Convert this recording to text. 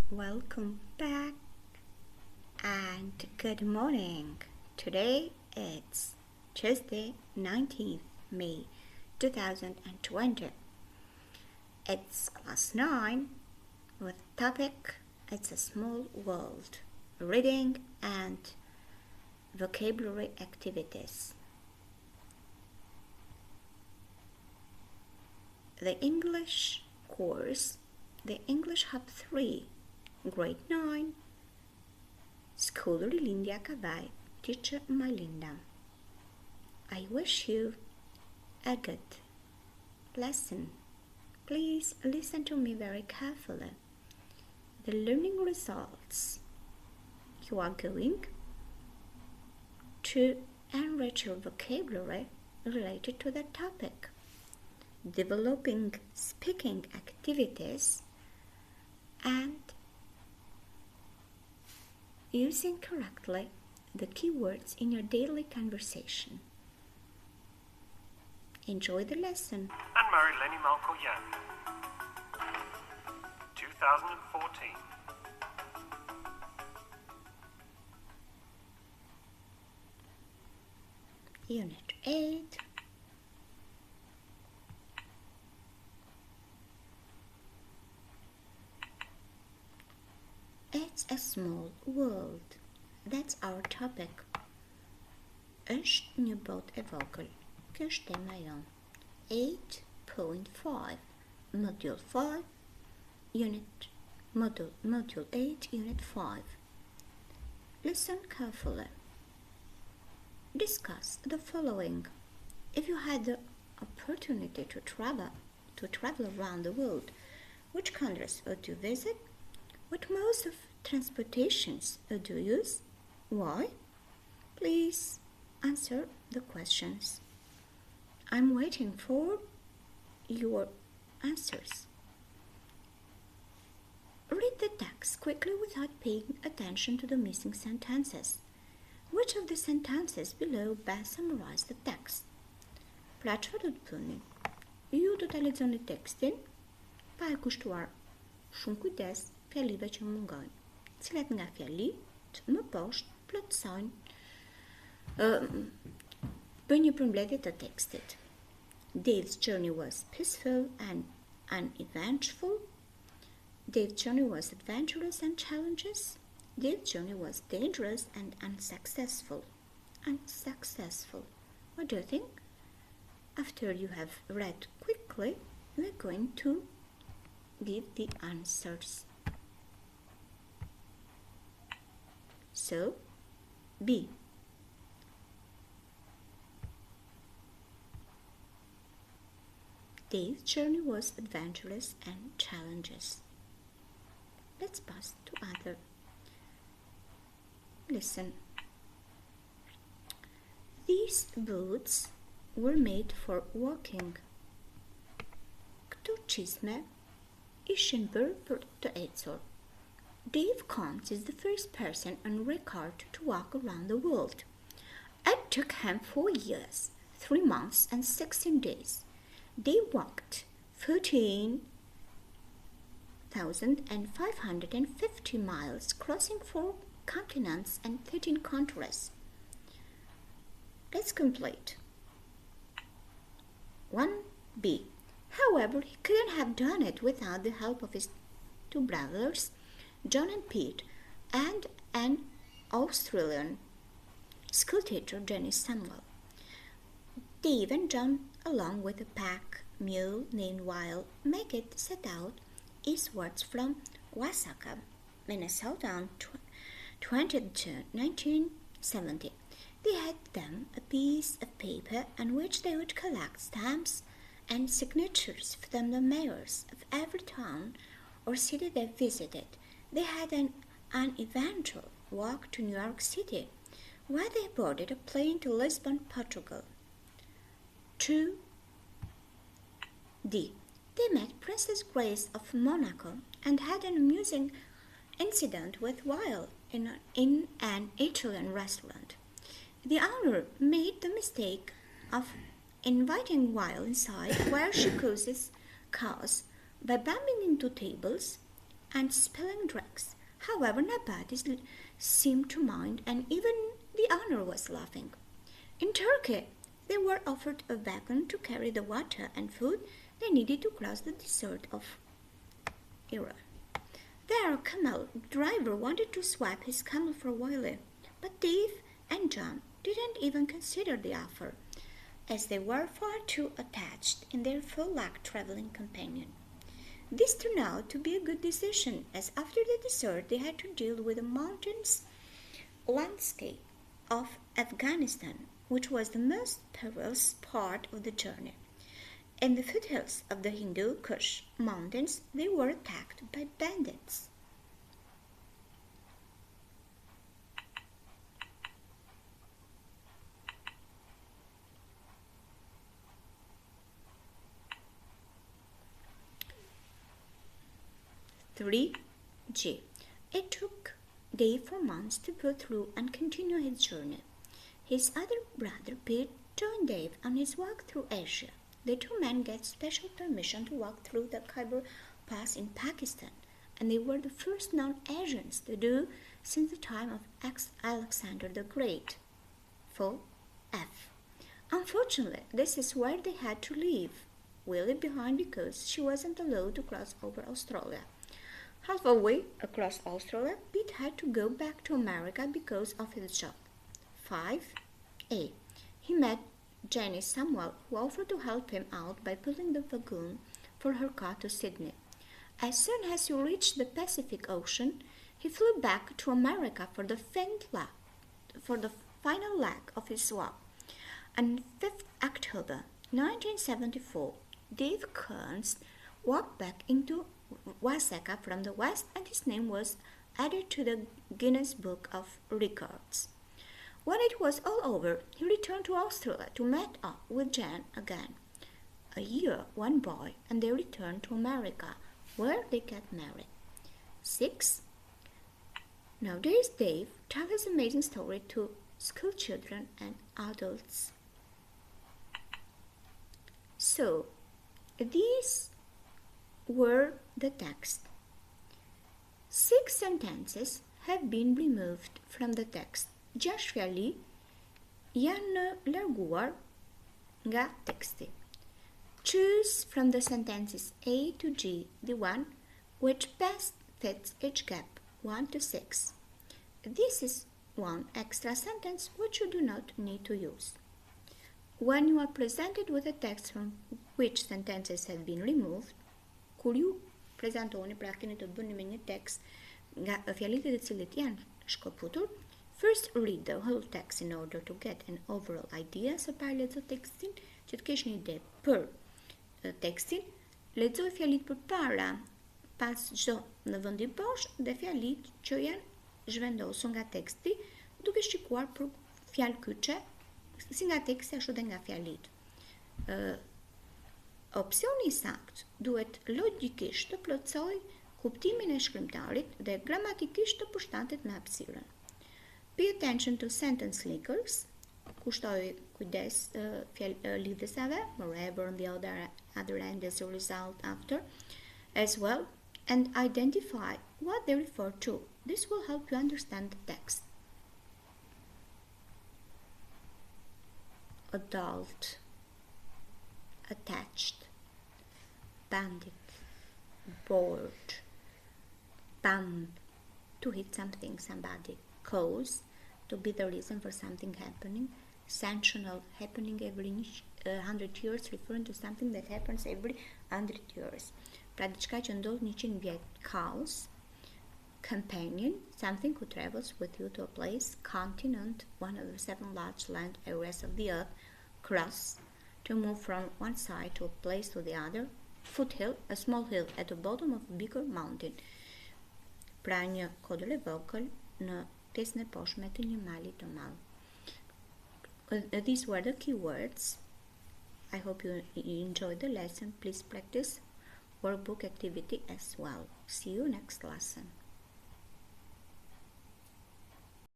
Welcome back and good morning. Today it's Tuesday, 19th May 2020. It's class 9 with topic It's a Small World, reading and vocabulary activities. The English course, the English Hub 3, Grade 9, School Majlinda Qosja, Teacher Majlinda. I wish you a good lesson. Please listen to me very carefully. The learning results. You are going to enrich your vocabulary related to the topic, developing speaking activities, and using correctly the keywords in your daily conversation. Enjoy the lesson. And Majlinda Qosja, 2014. Unit 8. It's a small world. That's our topic. është një botë e vogël. Kjo është tema jonë. 8.5 Module 5 Unit Module 8 Unit 5. Listen carefully. Discuss the following. If you had the opportunity to travel around the world, which countries would you visit? What modes of transportations would you use? Why? Please answer the questions. I'm waiting for your answers. Read the text quickly without paying attention to the missing sentences. Which of the sentences below best summarize the text? Pra çfarë do të bëni? Ju do ta lexoni tekstin pa e kushtuar shumë kujdes fjalive që mungojnë. Cilat nga fjalit më poshtë plotësojnë bëjnë një përmbledhje të tekstit. Dave's journey was peaceful and uneventful. Dave's journey was adventurous and challenges. Dave's journey was dangerous and unsuccessful. Unsuccessful. What do you think? After you have read quickly, you are going to give the answers. So, B. Dave's journey was adventurous and challenges. Let's pass to other. Listen. These boots were made for walking. Këto çizme ishin bërë për të ecur. Dave Combs is the first person on record to walk around the world. It took him 4 years, 3 months, and 16 days. Dave walked 13,550 miles, crossing 4 continents and 13 countries. Let's complete. 1b. However, he couldn't have done it without the help of his 2 brothers, John and Pete, and an Australian schoolteacher, Jenny Samuel. Dave and John, along with a pack mule named Wild, set out eastwards from Wausauga, Minnesota on 20th June 1970. They had them a piece of paper on which they would collect stamps and signatures from the mayors of every town or city they visited. They had an uneventful walk to New York City, where they boarded a plane to Lisbon, Portugal. 2d. They met Princess Grace of Monaco and had an amusing incident with Wild in an Italian restaurant. The owner made the mistake of inviting Wild inside where she causes chaos by bumping into tables, and spilling drinks. However, nobody seemed to mind, and even the owner was laughing. In Turkey, they were offered a wagon to carry the water and food they needed to cross the desert of Iran. Their camel driver wanted to swap his camel for Wiley, but Dave and John didn't even consider the offer, as they were far too attached in their full-leg traveling companion. This turned out to be a good decision, as after the desert they had to deal with the mountainous landscape of Afghanistan, which was the most perilous part of the journey. In the foothills of the Hindu Kush mountains, they were attacked by bandits. Three G. It took Dave 4 months to go through and continue his journey. His other brother Pete joined Dave on his walk through Asia. The two men get special permission to walk through the Khyber Pass in Pakistan, and they were the first non-Asians to do since the time of Alexander the Great. 4F. Unfortunately, this is where they had to leave Willie behind because she wasn't allowed to cross over Australia. Halfway across Australia, Pete had to go back to America because of his job. 5A. He met Jenny Samuel, who offered to help him out by pulling the wagon for her car to Sydney. As soon as he reached the Pacific Ocean, he flew back to America for the final leg of his walk. On 5th October 1974, Dave Kearns walked back into Wasaka from the west, and his name was added to the Guinness Book of Records. When it was all over, he returned to Australia to meet up with Jan again. A year went by, and they returned to America, where they got married. 6. Nowadays, Dave tells his amazing story to school children and adults. So, these were the text. 6 sentences have been removed from the text. Gjashfjali janë larguar nga teksti. Choose from the sentences A to G the one which best fits each gap, 1 to 6. This is one extra sentence which you do not need to use. When you are presented with a text from which sentences have been removed, kur ju prezentoni, pra keni të bëni me një tekst nga fjalitë të cilit janë shkëputur, first read the whole text in order to get an overall idea. Së pari lexo tekstin që të kesh një ide për tekstin, lexoj fjalitë përpara, pas çdo në vend i poshtë dhe fjalitë që janë zhvendosur nga teksti, duke shikuar për fjalë kyçe, si nga teksti ashtu dhe nga fjalitë. Opsioni I sakt duhet logjikisht të plotësoj kuptimin e shkrimtarit dhe gramatikisht të përshtatet me hapësirën. Pay attention to sentence linkers. Kushtoj kujdes lidhësave, wherever on the other end as a result after, as well, and identify what they refer to. This will help you understand the text. Adult, attached, bandit, bored, bump, to hit something, somebody, cause, to be the reason for something happening, sanctional, happening every 100 years, referring to something that happens every 100 years. Pra diçka që ndodh 100 vjet, cause, companion, something who travels with you to a place, continent, one of the 7 large land areas of the earth, cross, to move from one side to a place to the other, foothill, a small hill at the bottom of a bigger mountain. Pra një kodër e vogël në pjesën e poshtme të një mali të madh. These were the keywords. I hope you enjoyed the lesson. Please practice workbook activity as well. See you next lesson.